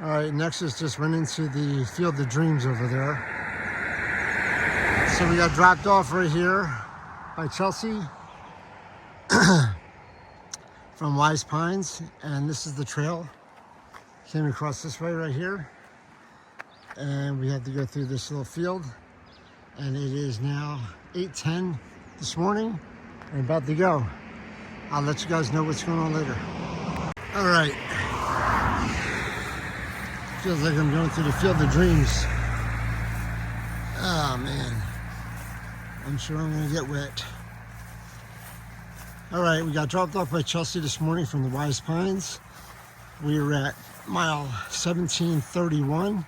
All right, next is just went into the Field of Dreams over there. So we got dropped off right here by Chelsea from Wise Pines, and this is the trail. Came across this way right here, and we had to go through this little field, and it is now 8:10 this morning. We're about to go. I'll let you guys know what's going on later. All right. Feels like I'm going through the Field of Dreams. Oh man, I'm sure I'm gonna get wet. All right, we got dropped off by Chelsea this morning from the Wise Pines. We are at mile 1731,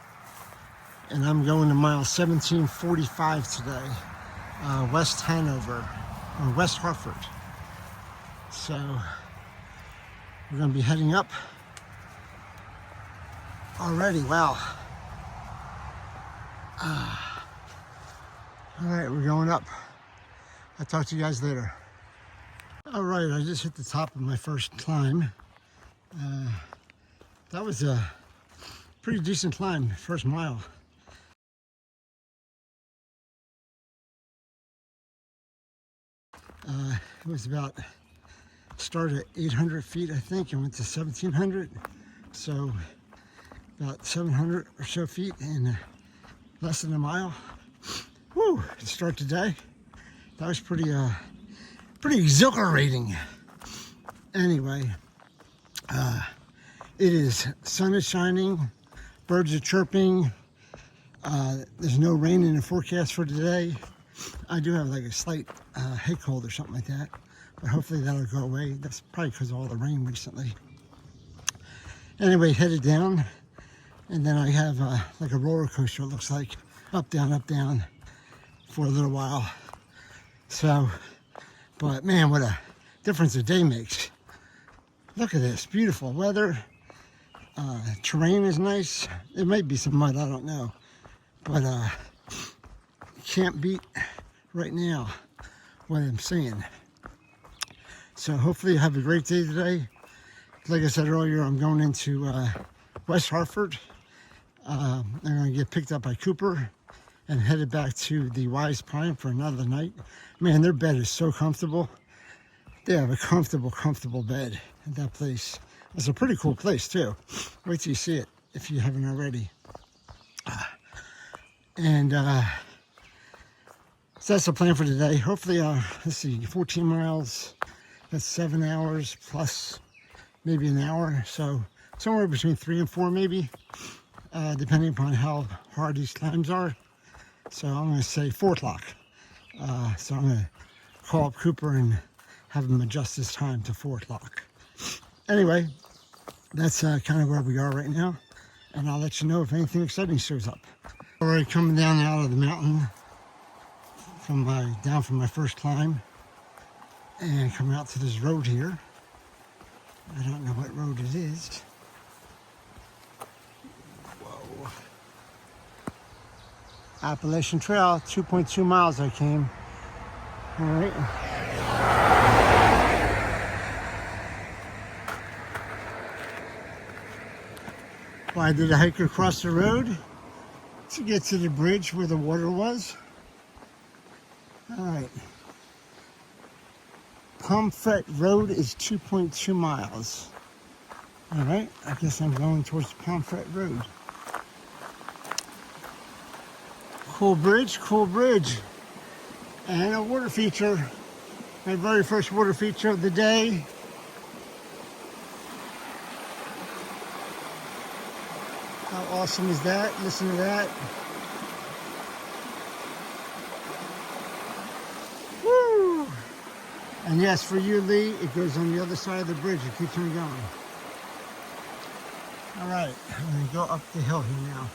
and I'm going to mile 1745 today, West Hanover, or West Hartford. So we're gonna be heading up already. Wow. All right, we're going up. I'll talk to you guys later. All right, I just hit the top of my first climb. That was a pretty decent climb, first mile. It was started at 800 feet, I think, and went to 1700. So about 700 or so feet in less than a mile. Woo, to start today. That was pretty exhilarating. Anyway, sun is shining, birds are chirping. There's no rain in the forecast for today. I do have like a slight head cold or something like that, but hopefully that'll go away. That's probably because of all the rain recently. Anyway, headed down, and then I have like a roller coaster, it looks like, up, down for a little while. So, but man, what a difference a day makes. Look at this, beautiful weather. Terrain is nice. It might be some mud, I don't know. But can't beat right now what I'm seeing. So hopefully you have a great day today. Like I said earlier, I'm going into West Hartford. I'm going to get picked up by Cooper and headed back to the Wise Pine for another night. Man, their bed is so comfortable. They have a comfortable bed at that place. It's a pretty cool place too. Wait till you see it if you haven't already. So that's the plan for today. Hopefully, let's see, 14 miles, that's 7 hours plus maybe an hour. So somewhere between 3 and 4 maybe, depending upon how hard these climbs are. So I'm gonna say 4 o'clock. So I'm gonna call up Cooper and have him adjust his time to 4 o'clock. Anyway, that's kind of where we are right now. And I'll let you know if anything exciting shows up. Already coming down out of the mountain down from my first climb and coming out to this road here. I don't know what road it is. Whoa. Appalachian Trail, 2.2 miles I came. All right. Why did a hiker cross the road? To get to the bridge where the water was. All right. Pomfret Road is 2.2 miles. All right, I guess I'm going towards Pomfret Road. Cool bridge. And a water feature. My very first water feature of the day. How awesome is that? Listen to that. Woo! And yes, for you, Lee, it goes on the other side of the bridge. It keeps on going. All right, I'm going to go up the hill here now.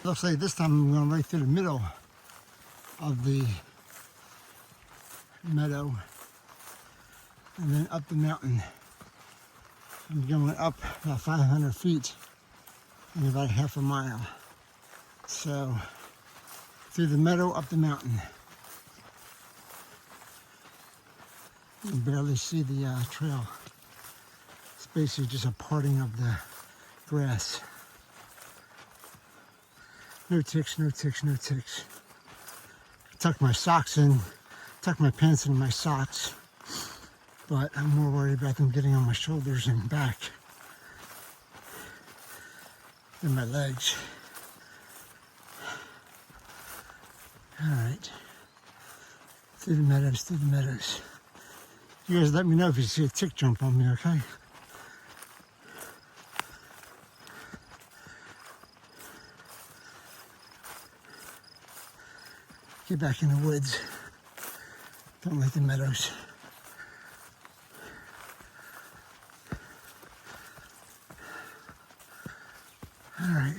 Looks like this time I'm going right through the middle of the meadow and then up the mountain. I'm going up about 500 feet in about half a mile. So through the meadow, up the mountain. You can barely see the trail. It's basically just a parting of the grass. No ticks, no ticks, no ticks. I tuck my socks in, tuck my pants into my socks, but I'm more worried about them getting on my shoulders and back than my legs. All right, through the meadows, through the meadows. You guys let me know if you see a tick jump on me, okay? Get back in the woods. Don't like the meadows. All right,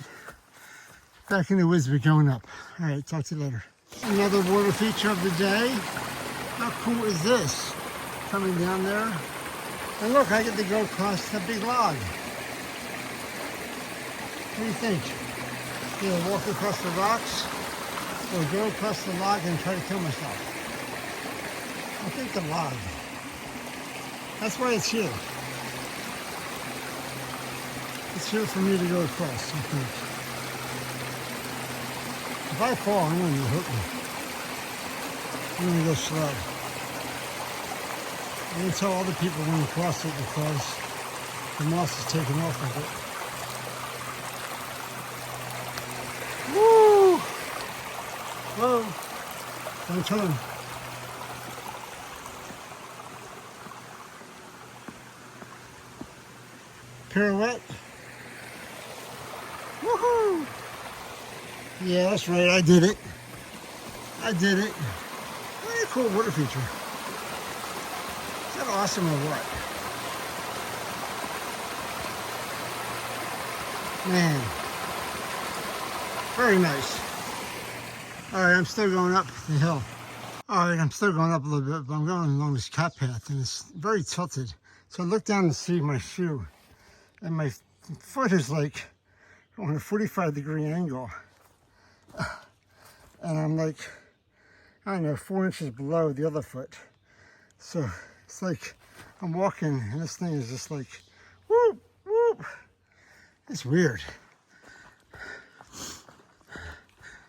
back in the woods, we're going up. All right, talk to you later. Another water feature of the day. How cool is this? Coming down there. And look, I get to go across the big log. What do you think? Either walk across the rocks or go across the log and try to kill myself. I think the log. That's why it's here. It's here for me to go across, I think. If I fall, I'm going to hurt me. I'm going to go slow. I'm going to tell other people when to cross it because the moss is taken off of it. Woo! Whoa! Don't turn. Pirouette. Woohoo! Yeah, that's right, I did it. I did it. What a cool water feature. Is that awesome or what? Man. Very nice. Alright, I'm still going up the hill. Alright, I'm still going up a little bit, but I'm going along this cat path and it's very tilted. So I look down to see my shoe and my foot is like on a 45-degree angle. And I'm like, I don't know, 4 inches below the other foot. So it's like I'm walking and this thing is just like, whoop, whoop. It's weird.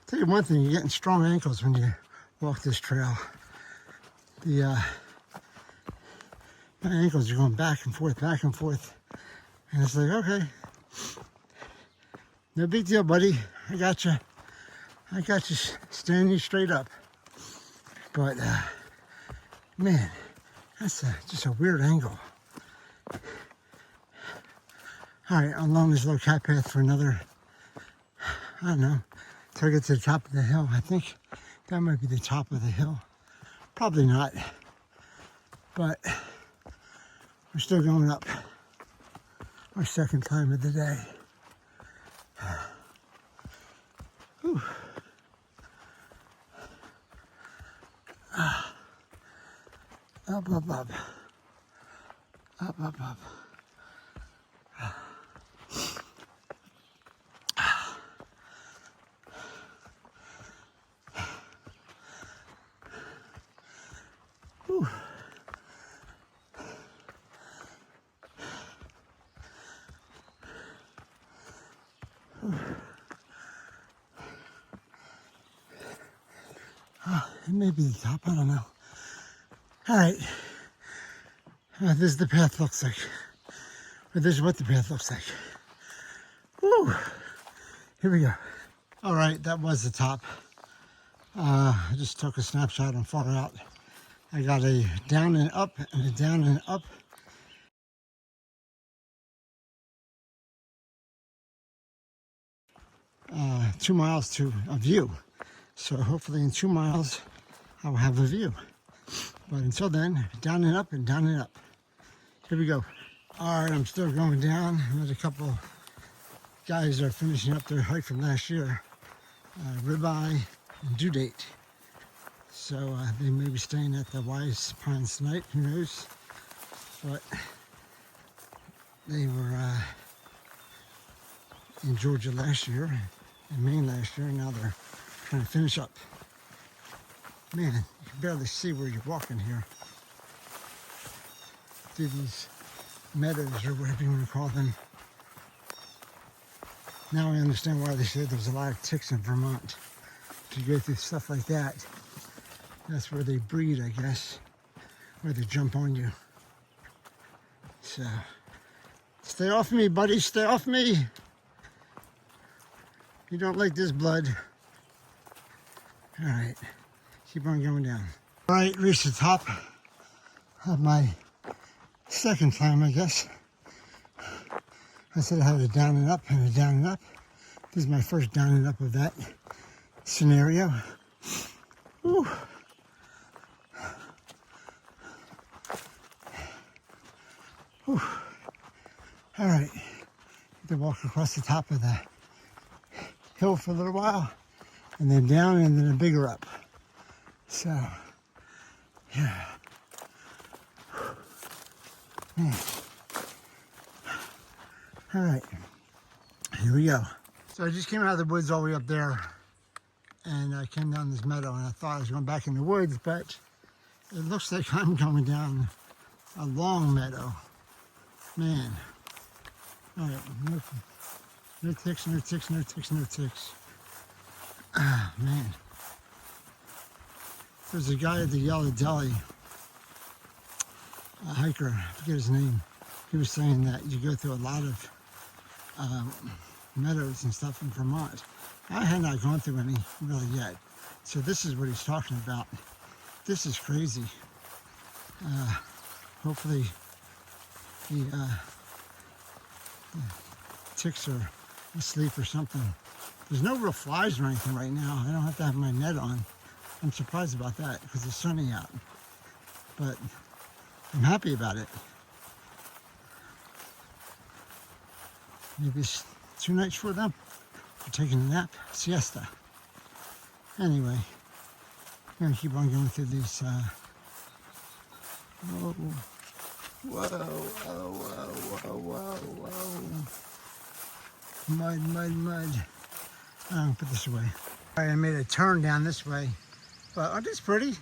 Tell you one thing, you're getting strong ankles when you walk this trail. My ankles are going back and forth, and it's like, okay, no big deal, buddy. I got you. I got you standing straight up. But man, that's just a weird angle. All right, I'm along this little cat path for another, I don't know, till I get to the top of the hill. I think that might be the top of the hill. Probably not, but we're still going up. Our second time of the day. Whew. Up, up, up. Up, up, up. Whew. It may be the top, I don't know. All right, this is the path looks like. Or this is what the path looks like. Woo! Here we go. All right, that was the top. I just took a snapshot and far out. I got a down and up and a down and up. Uh, 2 miles to a view. So hopefully in 2 miles, I'll have a view. But until then, down and up and down and up. Here we go. All right, I'm still going down. There's a couple guys that are finishing up their hike from last year. Ribeye and due date. So they may be staying at the Wise Pines tonight, who knows. But they were in Georgia last year, in Maine last year, and now they're trying to finish up. Man, you can barely see where you're walking here through these meadows or whatever you want to call them. Now I understand why they said there's a lot of ticks in Vermont. If you go through stuff like that, that's where they breed, I guess, where they jump on you. So, stay off me, buddy, stay off me. You don't like this blood. All right, keep on going down. All right, reached the top of my second climb, I guess. I said I had a down and up and a down and up. This is my first down and up of that scenario. Whew. Whew. All right, have to walk across the top of the hill for a little while, and then down, and then a bigger up. So, yeah. Man. All right, here we go. So I just came out of the woods all the way up there, and I came down this meadow, and I thought I was going back in the woods, but it looks like I'm going down a long meadow. Man. All right, no ticks, no ticks, no ticks, no ticks. Ah, man. There's a guy at the Yellow Deli, a hiker, I forget his name. He was saying that you go through a lot of meadows and stuff in Vermont. I had not gone through any really yet. So this is what he's talking about. This is crazy. Hopefully the ticks are asleep or something. There's no real flies or anything right now. I don't have to have my net on. I'm surprised about that because it's sunny out. But I'm happy about it. Maybe it's too nice for them. They're taking a nap, siesta. Anyway, I'm gonna keep on going through these. Whoa, whoa, whoa, whoa, whoa, whoa. Mud, mud, mud. I'm gonna put this away. All right, I made a turn down this way, but aren't these pretty?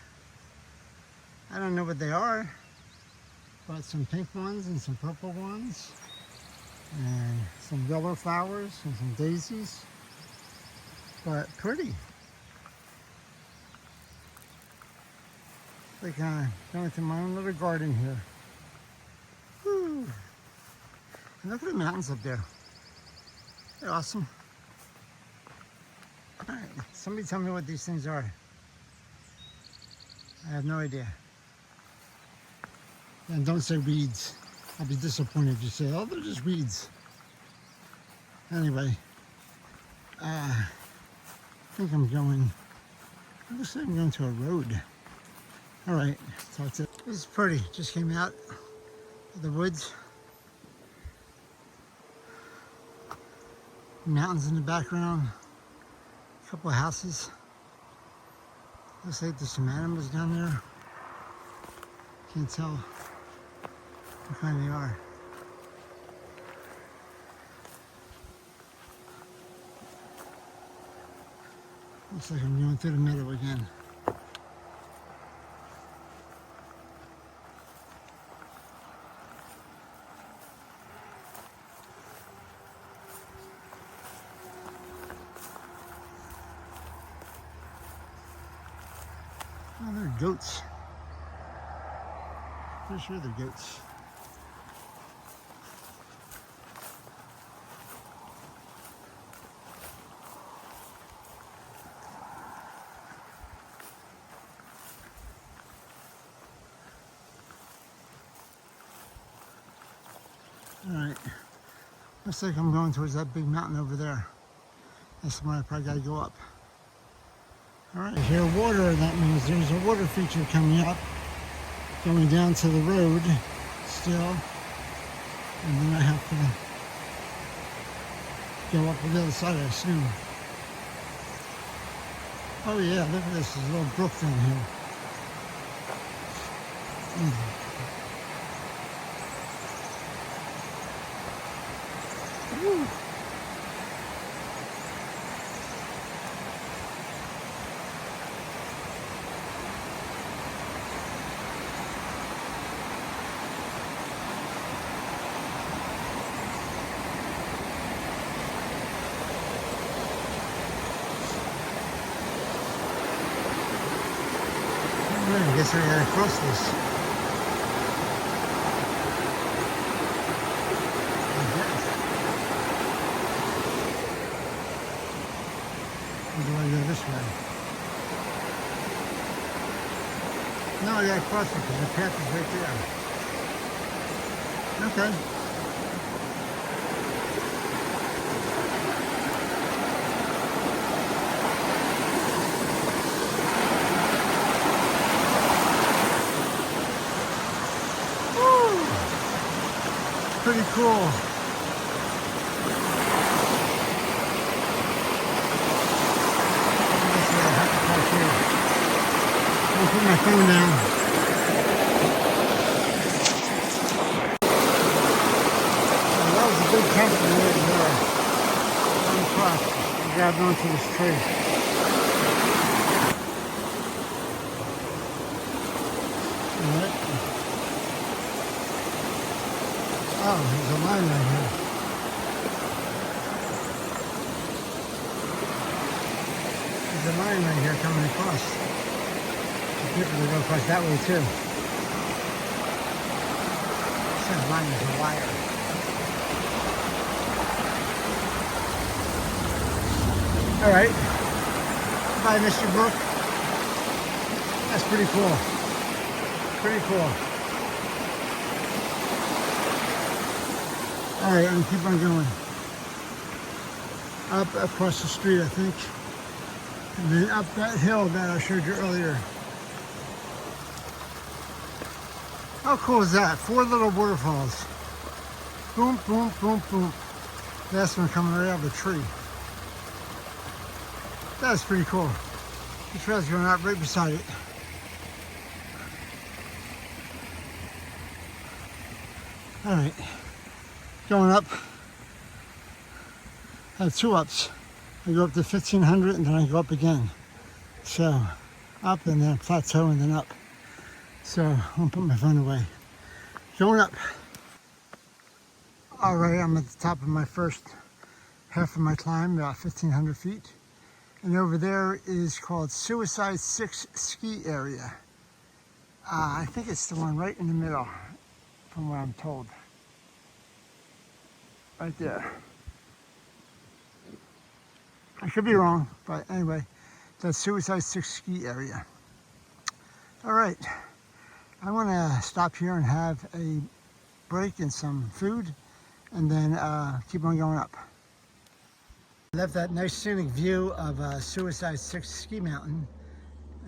I don't know what they are, but some pink ones and some purple ones. And some yellow flowers and some daisies, but pretty. Like going through my own little garden here. Whew. And look at the mountains up there. They're awesome. All right, somebody tell me what these things are. I have no idea. And don't say weeds. I'll be disappointed if you say, oh, they're just weeds. Anyway, I think I'm going, it looks like I'm going to a road. All right, so that's it. This is pretty, just came out of the woods. Mountains in the background, a couple of houses. Looks like there's some animals down there. Can't tell what kind they are. Looks like I'm going through the meadow again. Oh, they're goats. Pretty sure they're goats. Alright, looks like I'm going towards that big mountain over there. That's the one I probably got to go up. Alright, I hear water, that means there's a water feature coming up, going down to the road still, and then I have to go up the other side, I assume. Oh yeah, look at this, there's a little brook down here. Woo. I guess I gotta cross this. Or do I go this way? No, I gotta cross it because the path is right there. Okay. Pretty cool. I'm gonna put my phone down. That was a big company right there. On the cross. I grabbed onto this tree. Oh, there's a line right here. There's a line right here coming across. So people will go across that way too. This line is a wire. All right. Bye, Mr. Brook. That's pretty cool. Pretty cool. All right, I'm gonna keep on going. Up across the street, I think. And then up that hill that I showed you earlier. How cool is that? 4 little waterfalls. Boom, boom, boom, boom. That's one coming right out of the tree. That's pretty cool. The trail's going out right beside it. All right. Going up, I have 2 ups. I go up to 1,500 and then I go up again. So up and then plateau and then up. So I'm gonna put my phone away. Going up. All right, I'm at the top of my first half of my climb, about 1,500 feet. And over there is called Suicide 6 Ski Area. I think it's the one right in the middle, from what I'm told. Right there. I could be wrong, but anyway, that's Suicide 6 Ski Area. All right, I want to stop here and have a break and some food, and then keep on going up. I left that nice scenic view of Suicide 6 Ski Mountain.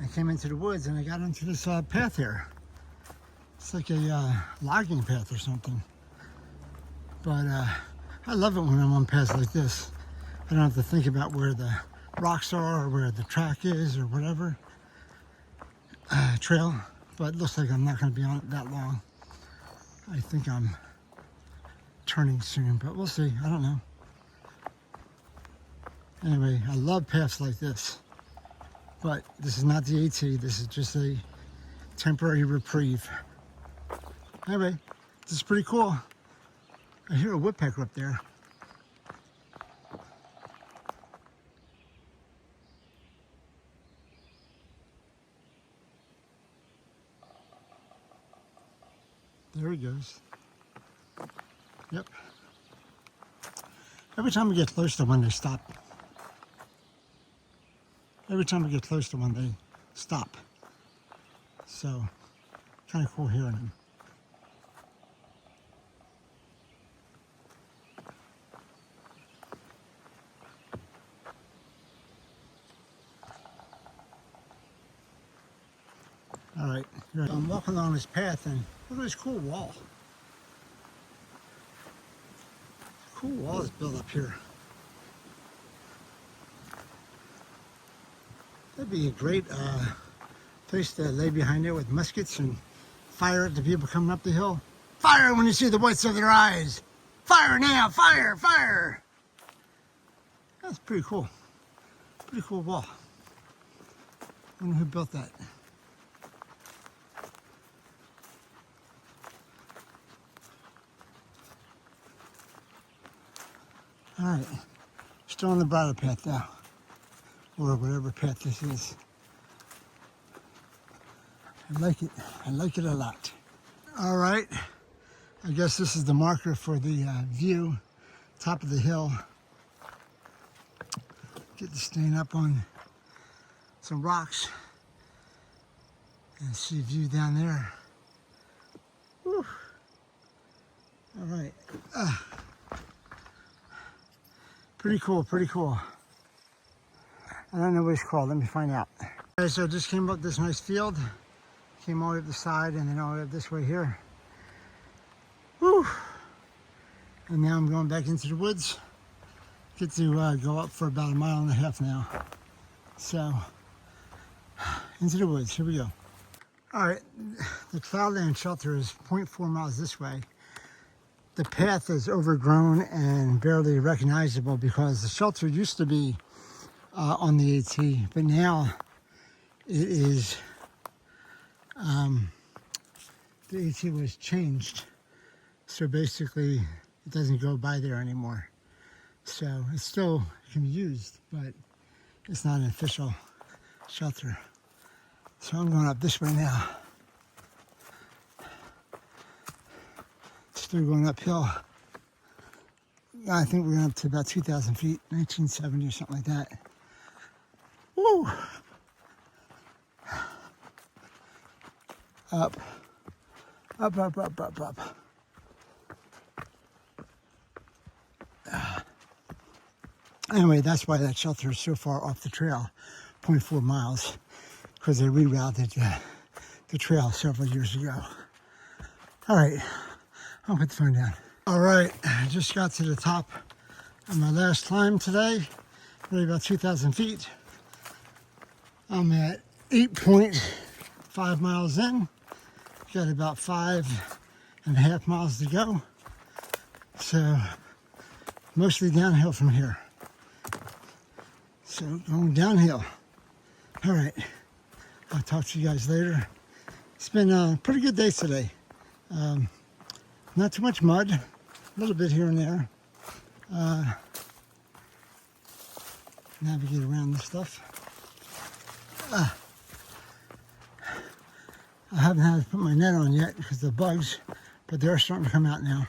I came into the woods and I got onto this path here. It's like a logging path or something. But I love it when I'm on paths like this. I don't have to think about where the rocks are or where the track is or whatever trail. But it looks like I'm not going to be on it that long. I think I'm turning soon, but we'll see. I don't know. Anyway, I love paths like this. But this is not the AT. This is just a temporary reprieve. Anyway, this is pretty cool. I hear a woodpecker up there. There he goes. Yep. Every time we get close to one, they stop. Every time we get close to one, they stop. So, kind of cool hearing them. All right, I'm walking along this path and look at this cool wall. Cool wall is built up here. That'd be a great place to lay behind there with muskets and fire at the people coming up the hill. Fire when you see the whites of their eyes. Fire now, fire, fire. That's pretty cool. Pretty cool wall. I wonder who built that. All right, still on the bridle path now, or whatever path this is. I like it. I like it a lot. All right. I guess this is the marker for the view, top of the hill. Get to stand up on some rocks and see a view down there. Whew. All right. Pretty cool, pretty cool. I don't know what it's called. Let me find out. Okay, so I just came up this nice field. Came all the way up the side and then all the way up this way here. Whew. And now I'm going back into the woods. Get to go up for about 1.5 miles now. So, into the woods. Here we go. All right, the Cloudland Shelter is 0.4 miles this way. The path is overgrown and barely recognizable because the shelter used to be on the AT, but now it is, the AT was changed. So basically, it doesn't go by there anymore. So it still can be used, but it's not an official shelter. So I'm going up this way now. Still going uphill. I think we're going up to about 2,000 feet, 1970 or something like that. Woo! Up. Up, up, up, up, up. Anyway, that's why that shelter is so far off the trail, 0.4 miles, because they rerouted the trail several years ago. All right, I'll put the phone down. All right, I just got to the top of my last climb today, really about 2,000 feet. I'm at 8.5 miles in, got about 5.5 miles to go. So, mostly downhill from here. So going downhill. All right, I'll talk to you guys later. It's been a pretty good day today. Not too much mud, a little bit here and there. Navigate around this stuff. I haven't had to put my net on yet because of the bugs, but they're starting to come out now.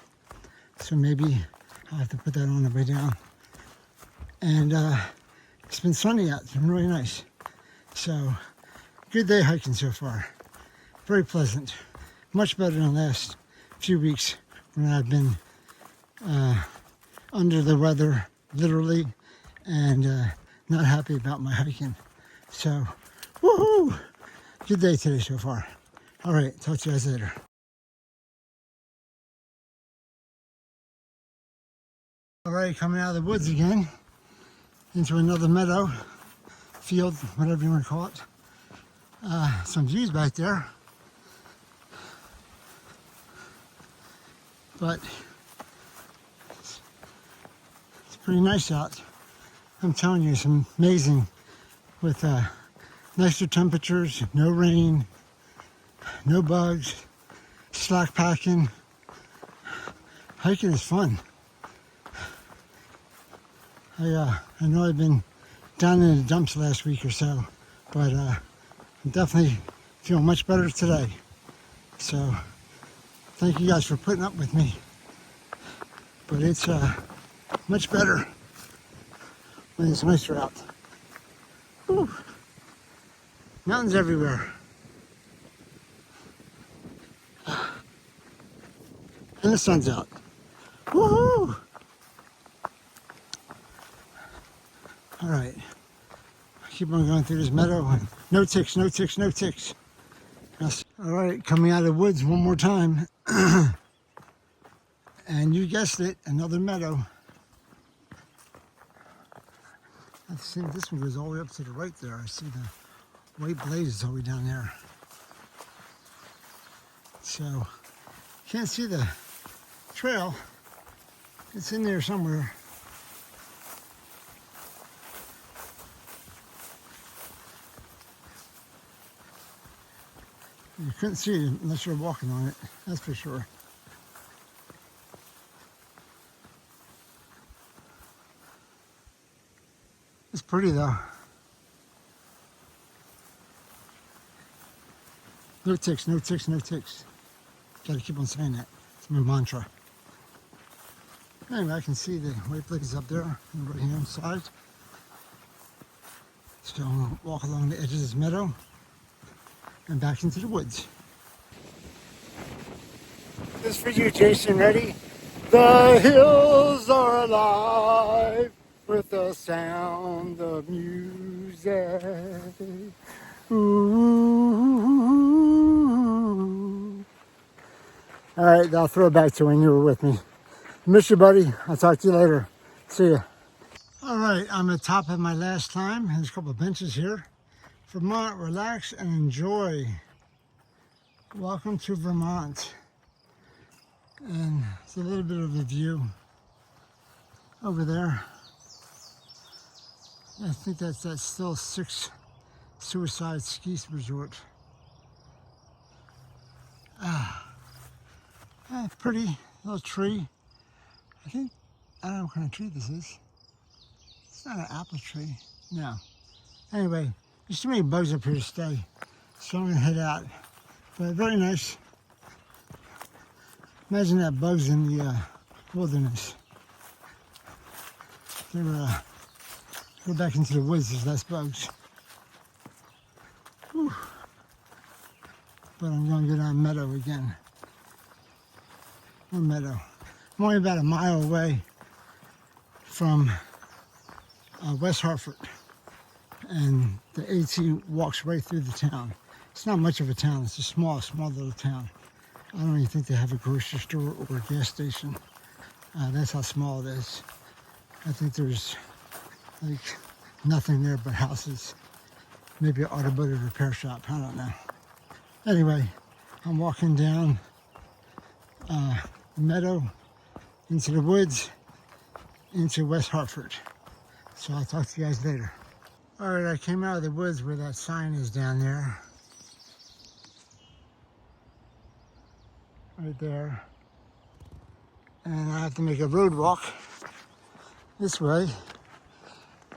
So maybe I'll have to put that on the way down. And it's been sunny out. It's been really nice. So, good day hiking so far. Very pleasant. Much better than the last few weeks when I've been under the weather, literally, and not happy about my hiking. So, woohoo! Good day today so far. All right, talk to you guys later. All right, coming out of the woods again into another meadow, field, whatever you want to call it. Some views back there. But it's pretty nice out. I'm telling you, it's amazing with nicer temperatures, no rain, no bugs, slackpacking. Hiking is fun. I know I've been down in the dumps last week or so, but I'm definitely feeling much better today. So thank you guys for putting up with me. But it's much better when it's nicer out. Whew. Mountains everywhere. And the sun's out. Woohoo! All right, keep on going through this meadow. No ticks, no ticks, no ticks. Yes. All right, coming out of the woods one more time. And you guessed it, another meadow. I think this one goes all the way up to the right there. I see the white blazes all the way down there. So, can't see the trail. It's in there somewhere. You couldn't see it unless you're walking on it, that's for sure. It's pretty though. No ticks, no ticks, no ticks. Gotta keep on saying that. It's my mantra. Anyway, I can see the white flag is up there on the right hand side. So I'm gonna walk along the edge of this meadow and back into the woods. This is for you, Jason. Ready? The hills are alive with the sound of music. Ooh. All right, I'll throw it back to when you were with me. Miss you, buddy. I'll talk to you later. See ya. All right, I'm at the top of my last climb. There's a couple of benches here. Vermont, relax and enjoy. Welcome to Vermont. And it's a little bit of a view over there. I think that's still 6 suicide ski resort. Pretty little tree. I don't know what kind of tree this is. It's not an apple tree. No. Anyway, there's too many bugs up here to stay. So I'm gonna head out. But very nice. Imagine that bugs in the wilderness. Go back into the woods, there's less bugs. Whew. But I'm gonna go down meadow again. More meadow. I'm only about a mile away from West Hartford. And the AT walks right through the town. It's not much of a town, it's a small little town. I don't even think they have a grocery store or a gas station. That's how small it is. I think there's like nothing there but houses. Maybe an automotive repair shop, I don't know. Anyway, I'm walking down the meadow into the woods, into West Hartford. So I'll talk to you guys later. All right, I came out of the woods where that sign is down there. Right there. And I have to make a road walk this way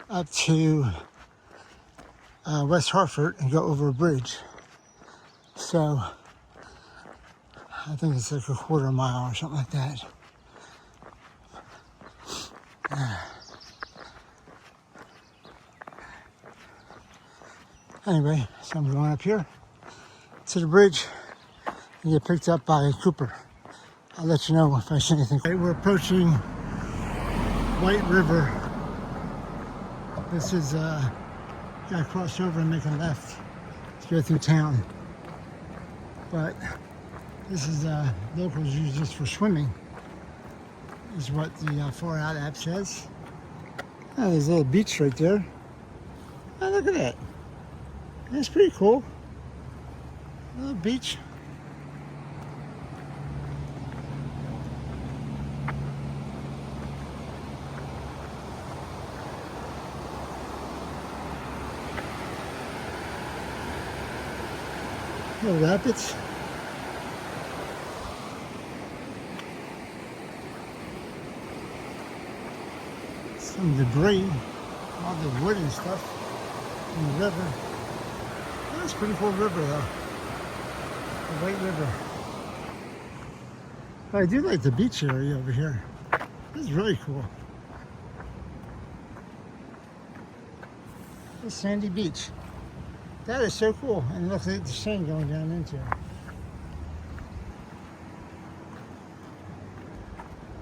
up to West Hartford and go over a bridge. So I think it's like a quarter mile or something like that. Anyway, so I'm going up here to the bridge and get picked up by Cooper. I'll let you know if I see anything. We're approaching White River. This is gotta cross over and make a left to go through town. But this is locals use this for swimming, is what the Far Out app says. Oh, there's a little beach right there. Oh, look at that. That's pretty cool. A little beach. Little rapids. Some debris, all the wood and stuff in the river. That's a pretty cool river though. The White River. But I do like the beach area over here. This is really cool. This sandy beach. That is so cool. And it looks like the sand going down into it.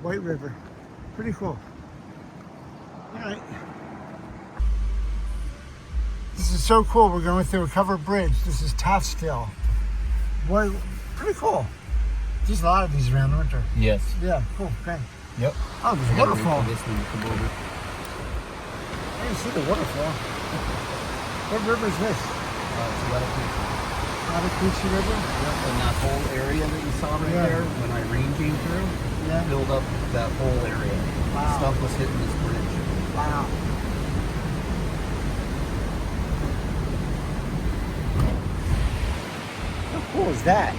White River. Pretty cool. Alright. This is so cool. We're going through a covered bridge. This is Hostel. Boy, pretty cool. There's a lot of these around, aren't there? Yes. Yeah, cool. Okay. Yep. Oh, there's a waterfall. This one to come over. I didn't see the waterfall. What river is this? It's Appalachian River? Yep. And that whole area that you saw right there, when Irene came through, filled up that whole area. Wow. Stuff was hitting this bridge. Wow. How cool is that?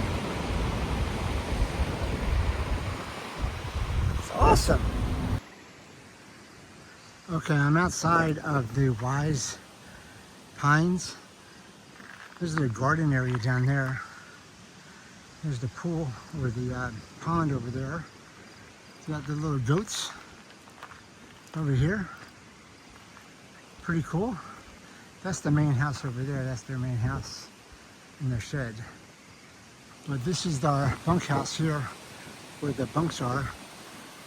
It's awesome. Okay, I'm outside of the Wise Pines. There's a garden area down there. There's the pool or the pond over there. It's got the little goats over here. Pretty cool. That's the main house over there. That's their main house and their shed. But this is our bunkhouse here where the bunks are.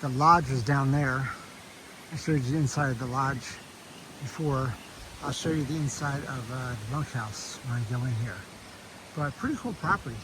The lodge is down there. I showed you the inside of the lodge before. I'll show you the inside of the bunkhouse when I go in here. But pretty cool property.